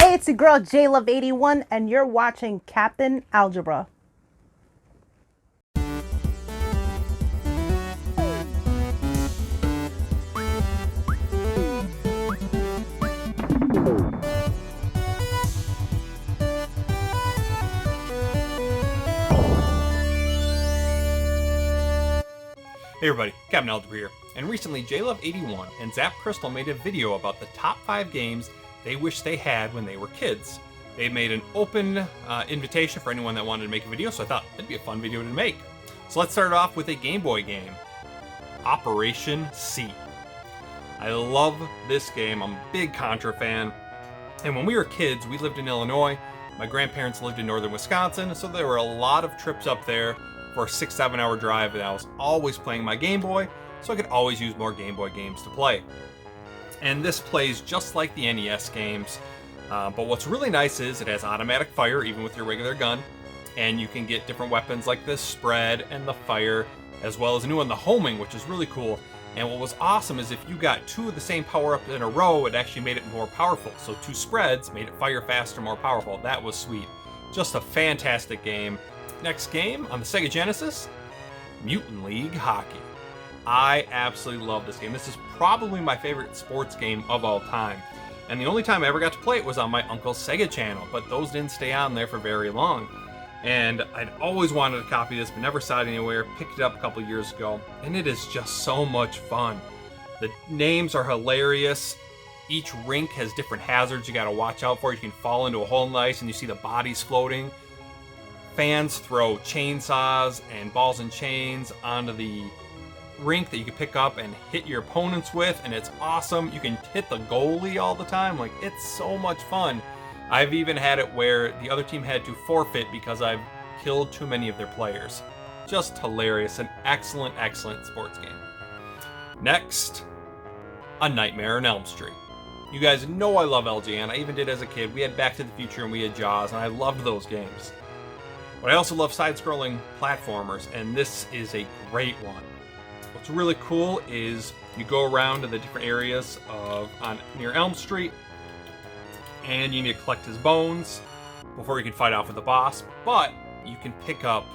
Hey, it's your girl Jluv81 and you're watching Captain Algebra. Hey everybody, Captain Algebra here, and recently Jluv81 and ZapCristal made a video about the top 5 games they wish they had when they were kids. They made an open invitation for anyone that wanted to make a video, so I thought it'd be a fun video to make. So let's start off with a Gameboy game, Operation C. I love this game, I'm a big Contra fan, and when we were kids, we lived in Illinois, my grandparents lived in northern Wisconsin, so there were a lot of trips up there for a 6-7 hour drive, and I was always playing my Game Boy, so I could always use more Game Boy games to play. And this plays just like the NES games, but what's really nice is it has automatic fire even with your regular gun, and you can get different weapons like the spread and the fire, as well as a new one, the homing, which is really cool. And what was awesome is if you got 2 of the same power-up in a row, it actually made it more powerful. So 2 spreads made it fire faster, more powerful. That was sweet. Just a fantastic game. Next game on the Sega Genesis, Mutant League Hockey. I absolutely love this game. This is probably my favorite sports game of all time. And the only time I ever got to play it was on my uncle's Sega channel, but those didn't stay on there for very long. And I'd always wanted to copy this, but never saw it anywhere. Picked it up a couple years ago, and it is just so much fun. The names are hilarious. Each rink has different hazards you gotta watch out for. You can fall into a hole in the ice and you see the bodies floating. Fans throw chainsaws and balls and chains onto the rink that you can pick up and hit your opponents with, and it's awesome. You can hit the goalie all the time. Like, it's so much fun. I've even had it where the other team had to forfeit because I've killed too many of their players. Just hilarious. An excellent, excellent sports game. Next, A Nightmare on Elm Street. You guys know I love LGN. I even did as a kid. We had Back to the Future and we had Jaws, and I loved those games. But I also love side-scrolling platformers, and this is a great one. What's really cool is you go around to the different areas near Elm Street, and you need to collect his bones before you can fight off with the boss, but you can pick up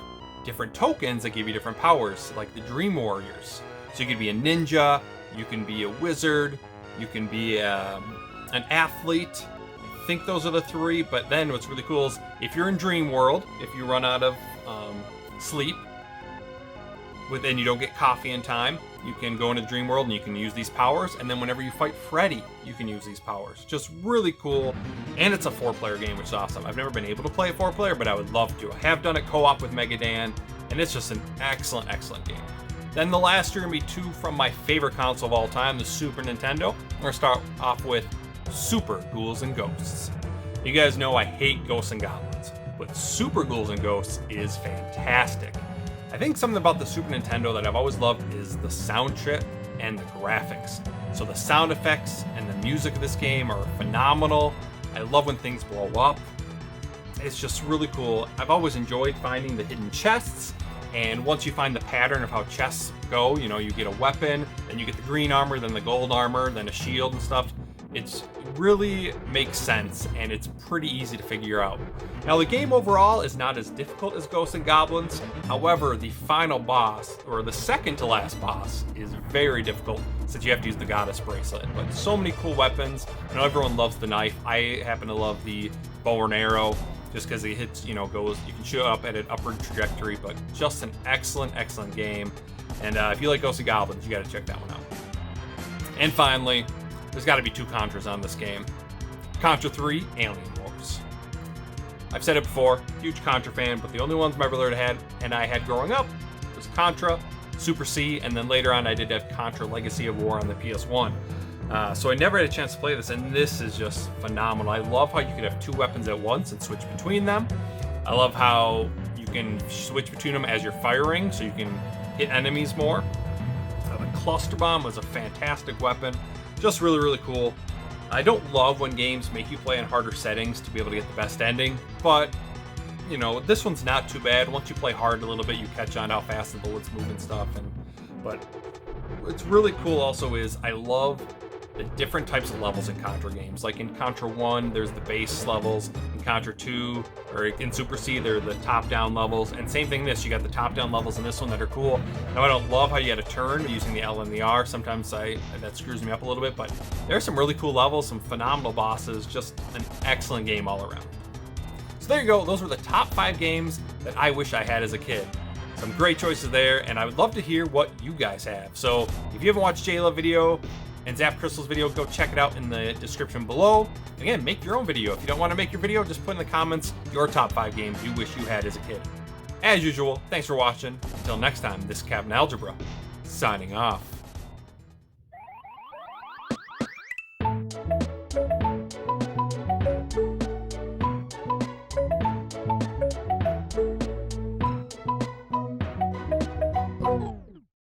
different tokens that give you different powers, like the Dream Warriors. So you can be a ninja, you can be a wizard, you can be an athlete. I think those are the 3, but then what's really cool is if you're in Dream World, if you run out of sleep, and you don't get coffee in time, you can go into Dream World and you can use these powers, and then whenever you fight Freddy, you can use these powers. Just really cool, and it's a 4-player game, which is awesome. I've never been able to play a 4-player, but I would love to. I have done it co-op with Megadan, and it's just an excellent, excellent game. Then the last are going to be 2 from my favorite console of all time, the Super Nintendo. We're going to start off with Super Ghouls and Ghosts. You guys know I hate Ghosts and Goblins, but Super Ghouls and Ghosts is fantastic. I think something about the Super Nintendo that I've always loved is the sound chip and the graphics. So the sound effects and the music of this game are phenomenal. I love when things blow up. It's just really cool. I've always enjoyed finding the hidden chests, and once you find the pattern of how chests go, you know, you get a weapon, then you get the green armor, then the gold armor, then a shield and stuff. It really makes sense, and it's pretty easy to figure out. Now, the game overall is not as difficult as Ghosts and Goblins. However, the final boss, or the second to last boss, is very difficult since you have to use the Goddess Bracelet. But so many cool weapons. I know everyone loves the knife. I happen to love the bow and arrow just because it hits, you can shoot up at an upward trajectory, but just an excellent, excellent game. And if you like Ghosts and Goblins, you got to check that one out. And finally, there's got to be 2 Contras on this game. Contra 3, Alien Wars. I've said it before, huge Contra fan, but the only ones my brother had and I had growing up was Contra, Super C, and then later on I did have Contra Legacy of War on the PS1. So I never had a chance to play this, and this is just phenomenal. I love how you could have 2 weapons at once and switch between them. I love how you can switch between them as you're firing, so you can hit enemies more. The Cluster Bomb was a fantastic weapon. Just really, really cool. I don't love when games make you play in harder settings to be able to get the best ending, but, you know, this one's not too bad. Once you play hard a little bit, you catch on how fast the bullets move and stuff. But what's really cool also is I love the different types of levels in Contra games. Like in Contra 1, there's the base levels. In Contra 2, or in Super C, they're the top-down levels. And same thing this, you got the top-down levels in this one that are cool. Now, I don't love how you got to turn using the L and the R. Sometimes that screws me up a little bit, but there's some really cool levels, some phenomenal bosses, just an excellent game all around. So there you go, those were the top 5 games that I wish I had as a kid. Some great choices there, and I would love to hear what you guys have. So if you haven't watched Jluv video and ZapCristal's video, go check it out in the description below. Again, make your own video. If you don't want to make your video, just put in the comments your top 5 games you wish you had as a kid. As usual, thanks for watching. Until next time, this is Captain Algebra, signing off.